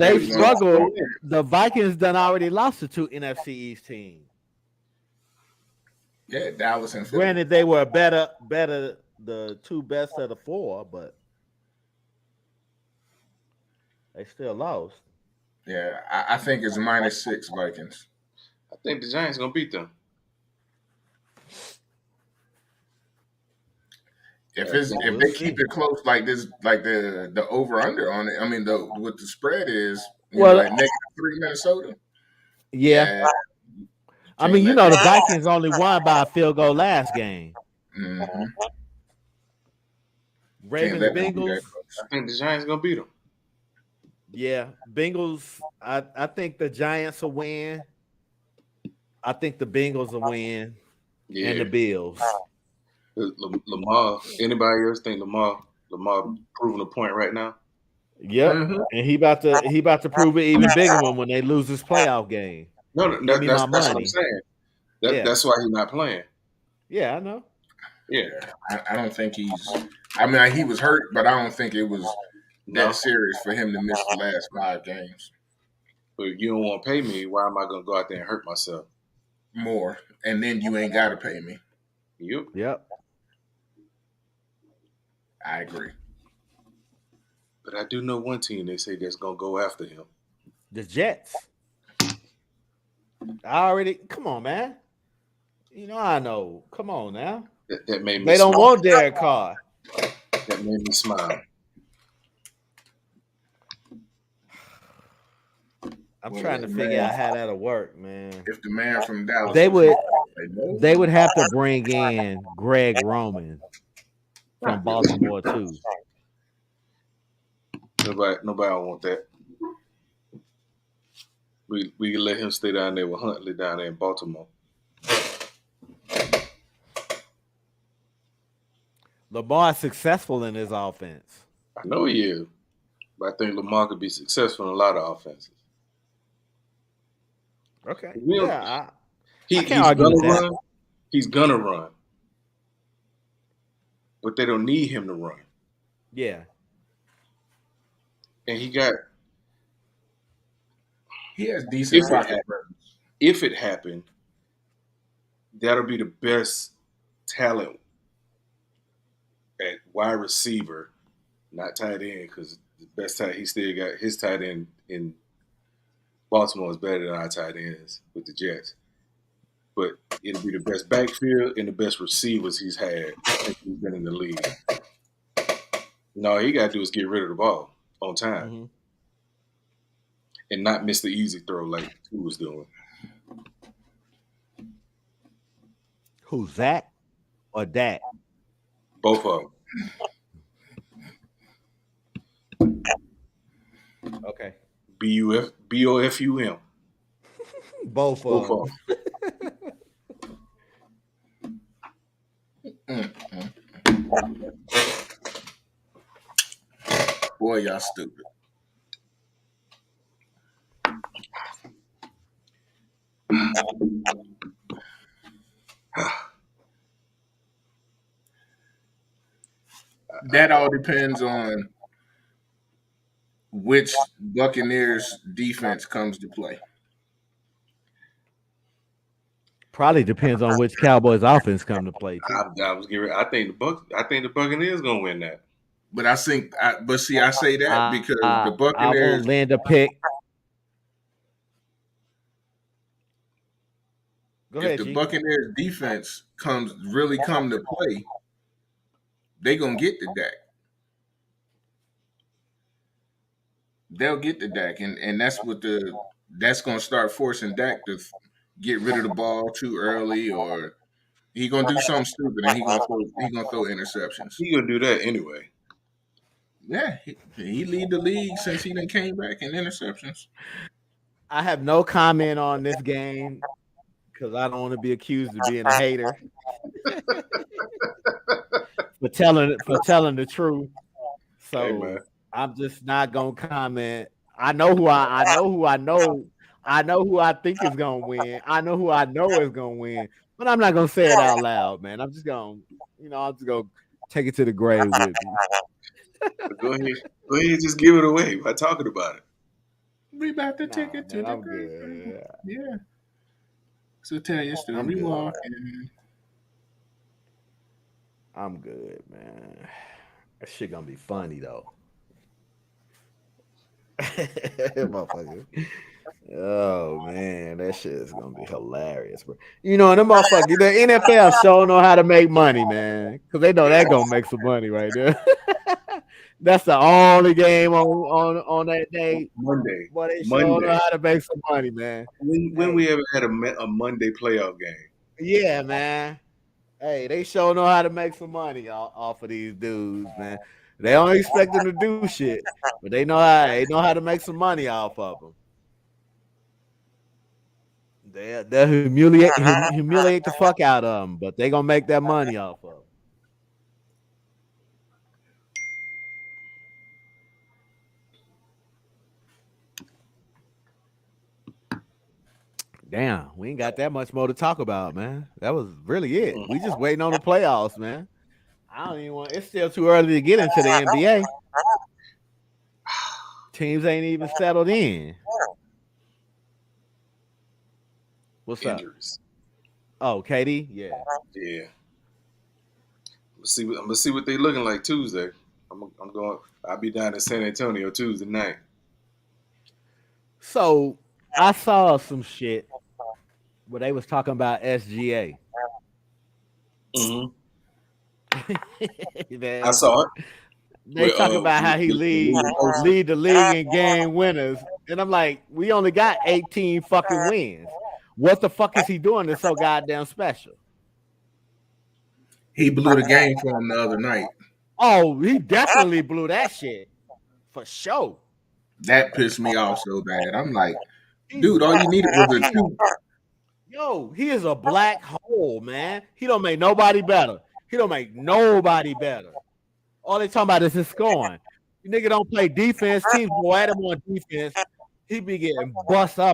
B: They struggled. The Vikings done already lost to 2 NFC East teams.
D: Yeah, Dallas and Philly.
B: Granted, they were better, the 2 best of the 4, but they still lost.
D: Yeah, I think it's -6 Vikings.
C: I think the Giants gonna beat them.
D: If they keep it close like this, like the over under on it, I mean, what the spread is, like -3 Minnesota.
B: Yeah. I mean, you know, the Vikings only won by a field goal last game.
D: Mm-hmm.
B: Ravens, Bengals.
C: I think the Giants gonna beat them.
B: Yeah, Bengals. I think the Giants will win. I think the Bengals will win, and the Bills.
C: Lamar. Anybody else think Lamar proving a point right now?
B: Yep, and he about to prove it even bigger when they lose this playoff game.
C: No, that's what I'm saying. That's why he's not playing.
B: Yeah, I know.
C: Yeah,
D: I don't think he's. I mean, he was hurt, but I don't think it was that serious for him to miss the last 5 games.
C: But if you don't want to pay me, why am I going to go out there and hurt myself?
D: More, and then you ain't got to pay me.
B: Yep.
D: I agree.
C: But I do know one team they say that's going to go after him.
B: The Jets. Come on, man. You know I know. Come on now.
C: That made me
B: They don't want Derek Carr.
C: That made me smile.
B: I'm trying to figure out how that'll work, man.
D: If the man from Dallas,
B: they would have to bring in Greg Roman from Baltimore too.
C: Nobody want that. We can let him stay down there with Huntley down there in Baltimore.
B: Lamar's successful in his offense.
C: I know he is, but I think Lamar could be successful in a lot of offenses.
B: Okay.
C: He's gonna run. He's gonna run, but they don't need him to run.
B: Yeah.
C: And he
D: has decent pocket presence.
C: If it happened, that'll be the best talent at wide receiver, not tight end, because the best tight he still got his tight end in Baltimore is better than our tight ends with the Jets. But it'll be the best backfield and the best receivers he's had since he's been in the league. No, all he got to do is get rid of the ball on time and not miss the easy throw like he was doing.
B: Who's Zach or Dak?
C: Both of them.
B: Okay.
C: BOFUM.
B: Both of
D: them. Boy, y'all stupid. That all depends on which Buccaneers defense comes to play.
B: Probably depends on which Cowboys offense come to play.
C: I think the Buccaneers gonna win that.
D: But I say that because the Buccaneers.
B: I won't land a pick. Go ahead,
D: if the Buccaneers defense come to play, they gonna get the Dak. They'll get the Dak, and that's gonna start forcing Dak to get rid of the ball too early, or he gonna do something stupid and he gonna throw interceptions.
C: He gonna do that anyway.
D: Yeah, he lead the league since he done came back in interceptions.
B: I have no comment on this game because I don't want to be accused of being a hater for telling the truth. So I'm just not gonna comment. I know who I think is gonna win. I know who I know is gonna win, but I'm not gonna say it out loud, man. I'm just gonna take it to the grave with me.
C: Go ahead, just give it away by talking about it.
D: We about to take it to the grave. Yeah. So tell your story.
B: I'm good, man. That shit gonna be funny though. Motherfucker. Oh man, that shit is gonna be hilarious, bro. You know, them motherfuckers, the NFL sure know how to make money, man, because they know that gonna make some money right there. That's the only game on that day.
C: Monday.
B: Boy, they sure know
C: Monday.
B: how to make some money, man.
C: When
B: Hey,
C: we ever had a Monday playoff game?
B: yeah, man. Hey, they sure know how to make some money off of these dudes, man. They don't expect them to do shit, but they know how to make some money off of them. They humiliate the fuck out of them, but they gonna make that money off of 'em. Damn, we ain't got that much more to talk about, man. That was really it. We just waiting on the playoffs, man. I don't even want. It's still too early to get into the NBA. Teams ain't even settled in. What's up?
C: Injuries.
B: Oh, KD, yeah.
C: Yeah. I'm gonna see what they looking like Tuesday. I'm going. I'll be down in San Antonio Tuesday night.
B: So I saw some shit where they was talking about SGA.
C: Mm-hmm.
B: Man,
C: I saw it.
B: they talking about how he lead the league in game winners, and I'm like, we only got 18 fucking wins. What the fuck is he doing that's so goddamn special?
D: He blew the game for him the other night.
B: Oh, he definitely blew that shit for sure.
D: That pissed me off so bad. I'm like, dude, all you needed was a 2.
B: Yo, he is a black hole, man. He don't make nobody better. He don't make nobody better. All they talking about is his scoring. You nigga don't play defense. Teams go at him on defense. He be getting busted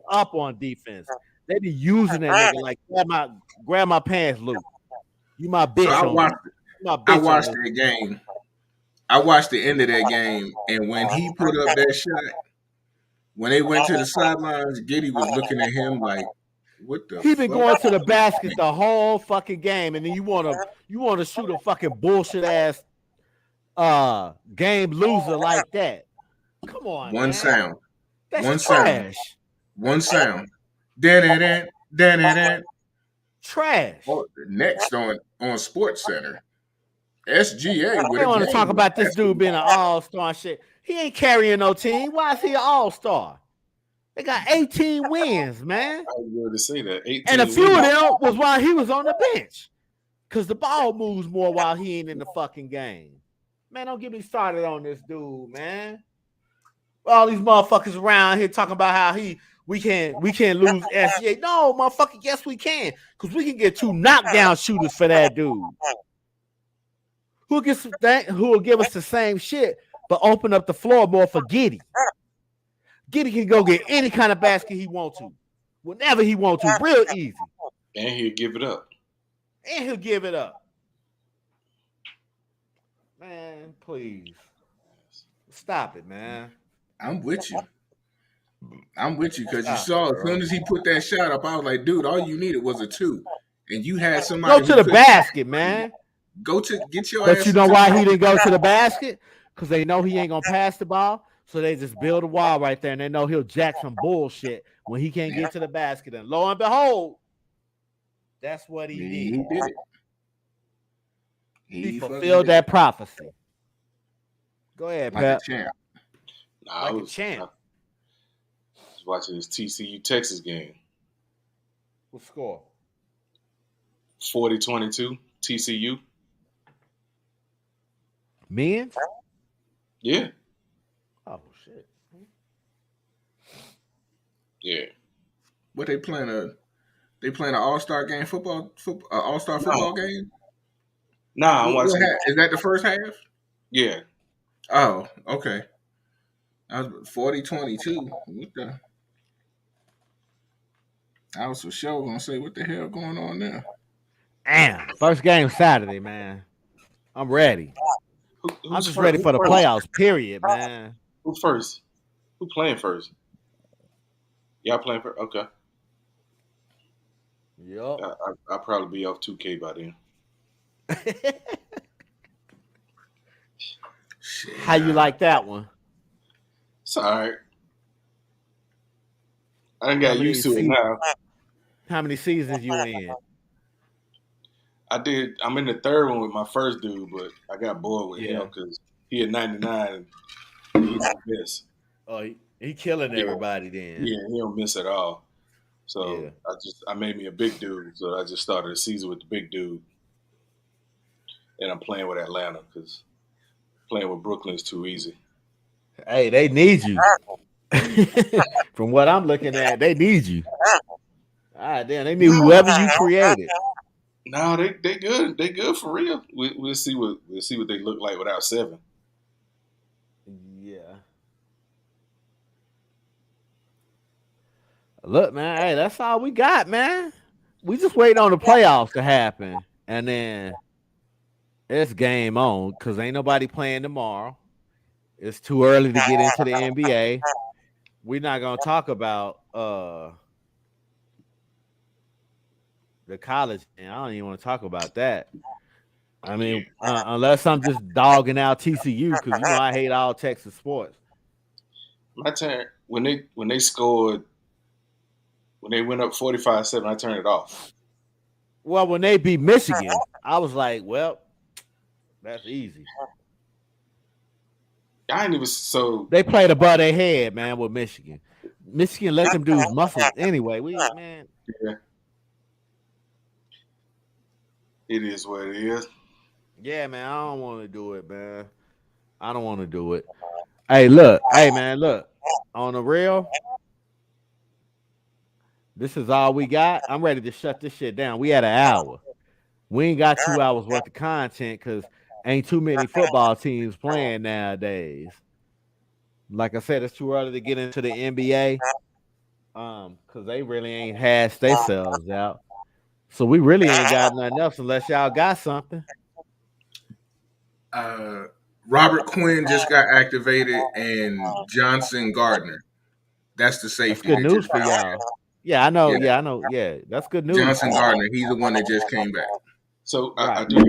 B: up on defense. They be using that nigga like grab my pants, Luke. You my bitch.
D: So I watched that game. I watched the end of that game, and when he put up that shot, when they went to the sidelines, Giddy was looking at him like, "What the?"
B: He been going to the basket the whole fucking game, and then you wanna shoot a fucking bullshit ass game loser like that. Come on,
D: One
B: man.
D: sound.
B: That's
D: One
B: trash.
D: sound. One sound. Dan.
B: Trash.
D: Next on Sports Center, SGA.
B: They want to talk about this dude being an all-star and shit. He ain't carrying no team. Why is he an all-star? They got 18 wins, man.
C: I was going to say that. 18
B: And a few
C: wins.
B: of them was while he was on the bench. Because the ball moves more while he ain't in the fucking game. Man, don't get me started on this dude, man. All these motherfuckers around here talking about how we can't lose SGA. No, motherfucker, yes we can. Because we can get 2 knockdown shooters for that dude. Who will give us the same shit, but open up the floor more for Giddy. Giddy can go get any kind of basket he want to, whenever he want to, real easy.
C: And he'll give it up.
B: Man, please. Stop it, man.
D: I'm with you because you saw as soon as he put that shot up, I was like, dude, all you needed was a 2. And you had somebody
B: go to the basket, man.
D: Go to get your
B: But
D: ass.
B: you know why he didn't go to the basket? Because they know he ain't gonna pass the ball. So they just build a wall right there, and they know he'll jack some bullshit when he can't get to the basket. And lo and behold, that's what he did.
D: He did it.
B: He fulfilled that prophecy. Go ahead,
D: like
B: Pep.
D: a champ.
C: I was watching this TCU Texas game.
B: What score?
C: 40-22 TCU.
B: Men?
C: Yeah.
B: Oh shit.
C: Yeah.
D: What they playing an all-star game football all-star football game?
C: Nah, I'm watching.
D: Is that the first half?
C: Yeah.
D: Oh, okay. I was 40-22. I was for sure gonna say, what the hell going on there?
B: Damn. First game Saturday, man. I'm ready. I'm just ready for the playoffs, period, man.
C: Who's first? Who playing first? Y'all playing first? Okay.
B: Yep.
C: I'll probably be off 2K by then.
D: Shit.
B: How you like that one?
C: It's all right. I done got used to it now.
B: How many seasons you in?
C: I'm in the third one with my first dude, but I got bored with him because he at 99. And he don't miss.
B: Oh, he killing
C: Yeah.
B: everybody then.
C: Yeah, he don't miss at all. So
B: Yeah.
C: I made me a big dude. So I just started the season with the big dude, and I'm playing with Atlanta because playing with Brooklyn is too easy.
B: Hey, they need you. From what I'm looking at, they need you. All right, damn, they need whoever you created.
C: No, they good. They good for real. We'll see what they look like without Seven.
B: Yeah. Look, man, hey, that's all we got, man. We just waiting on the playoffs to happen, and then it's game on because ain't nobody playing tomorrow. It's too early to get into the NBA. We're not gonna talk about the college, and I don't even want to talk about that. I mean, unless I'm just dogging out TCU because you know I hate all Texas sports.
C: My turn when they scored. When they went up 45-7, I turned it off.
B: Well, when they beat Michigan, I was like, well, that's easy.
C: I ain't even so.
B: They played above their head, man, with Michigan. Michigan let them dudes muscle anyway. Man.
C: Yeah. It is what it is.
B: Yeah, man, I don't want to do it, man. I don't want to do it. Hey, look. Hey, man, look. On the real, this is all we got. I'm ready to shut this shit down. We had an hour. We ain't got 2 hours worth of content because ain't too many football teams playing nowadays. Like I said, it's too early to get into the NBA because they really ain't hashed themselves out. So we really ain't got nothing else unless y'all got something.
D: Robert Quinn just got activated, and Johnson Gardner. That's the safety.
B: That's good news for y'all. Yeah, I know. Yeah, I know. Yeah, that's good news.
D: Johnson Gardner, he's the one that just came back.
C: So
B: Right.
C: I do.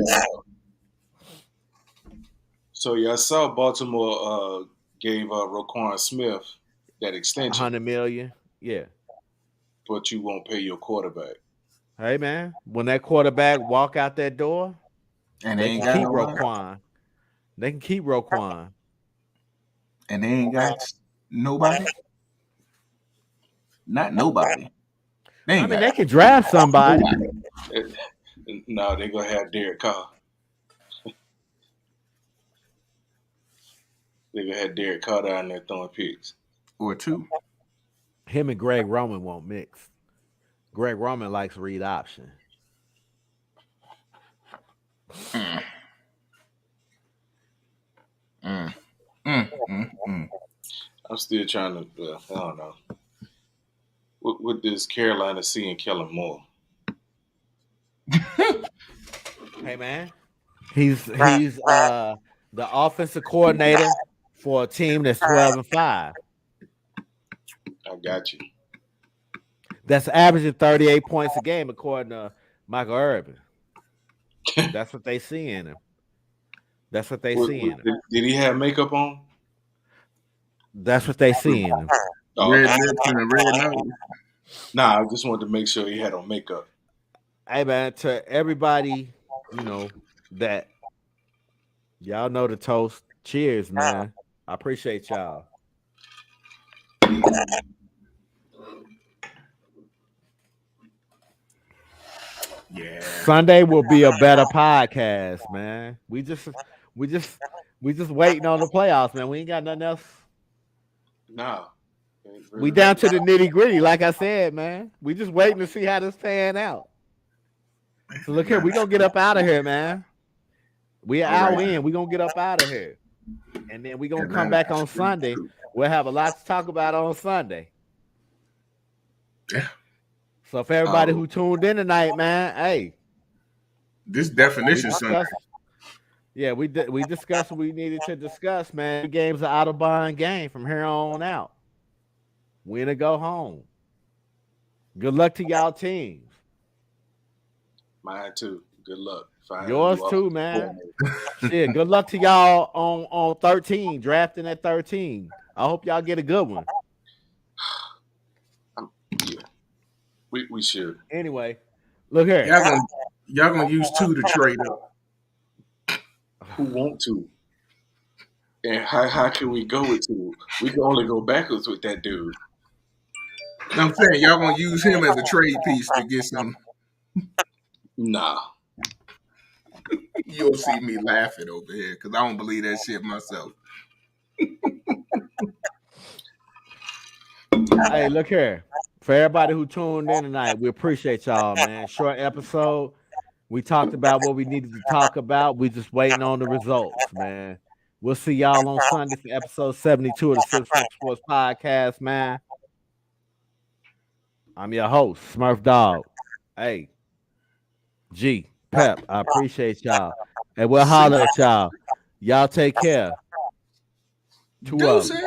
C: So I saw Baltimore gave Roquan Smith that extension,
B: $100 million. Yeah.
C: but you won't pay your quarterback.
B: Hey man, when that quarterback walk out that door,
D: And
B: they
D: they ain't
B: can
D: got
B: keep
D: nobody.
B: Roquan. They can keep Roquan.
D: And they ain't got nobody. Not nobody. They
B: I
D: ain't
B: mean,
D: got
B: they can draft somebody.
C: No, they're gonna have Derek Carr. They're gonna have Derek Carr down there throwing picks.
D: or two.
B: Him and Greg Roman won't mix. Greg Roman likes read option.
C: I'm still trying to. I don't know. What does Carolina see in Kellen Moore?
B: Hey man, he's the offensive coordinator for a team that's 12-5.
C: I got you.
B: That's averaging 38 points a game according to Michael Irvin. That's what they see in him. That's what they see in him.
C: Did he have makeup on?
B: That's what they see in him.
C: Oh,
D: Red lips and a red nose.
C: Nah, I just wanted to make sure he had on makeup.
B: Hey man, to everybody, that y'all know the toast. Cheers, man. I appreciate y'all.
D: Yeah.
B: Sunday will be a better podcast, man. We just waiting on the playoffs, man. We ain't got nothing else.
C: Nah.
B: We down to the nitty gritty, like I said, man. We just waiting to see how this pan out. So look here, we gonna get up out of here, man. We an hour in. We gonna get up out of here, and then we gonna come back on Sunday. We'll have a lot to talk about on Sunday.
D: Yeah.
B: So for everybody who tuned in tonight, man, hey,
D: this definition Sunday.
B: Yeah, we discussed what we needed to discuss, man. The game's an out of bond game from here on out. Win or go home. Good luck to y'all teams.
C: Mine too. Good luck.
B: Yours too, man. Shit, good luck to y'all on 13, drafting at 13. I hope y'all get a good one.
C: Yeah. We should.
B: Anyway, look here.
D: Y'all gonna use 2 to trade up.
C: Who want to? And how can we go with two? We can only go backwards with that dude.
D: I'm saying y'all gonna use him as a trade piece to get some.
C: Nah.
D: You'll see me laughing over here because I don't believe that shit myself.
B: Hey, look here. For everybody who tuned in tonight, we appreciate y'all, man. Short episode. We talked about what we needed to talk about. We just waiting on the results, man. We'll see y'all on Sunday for episode 72 of the Six Smoke Sports Podcast, man. I'm your host, Smurf Dog. Hey, G, Pep, I appreciate y'all. And we'll holler at y'all. Y'all take care. 2 of them.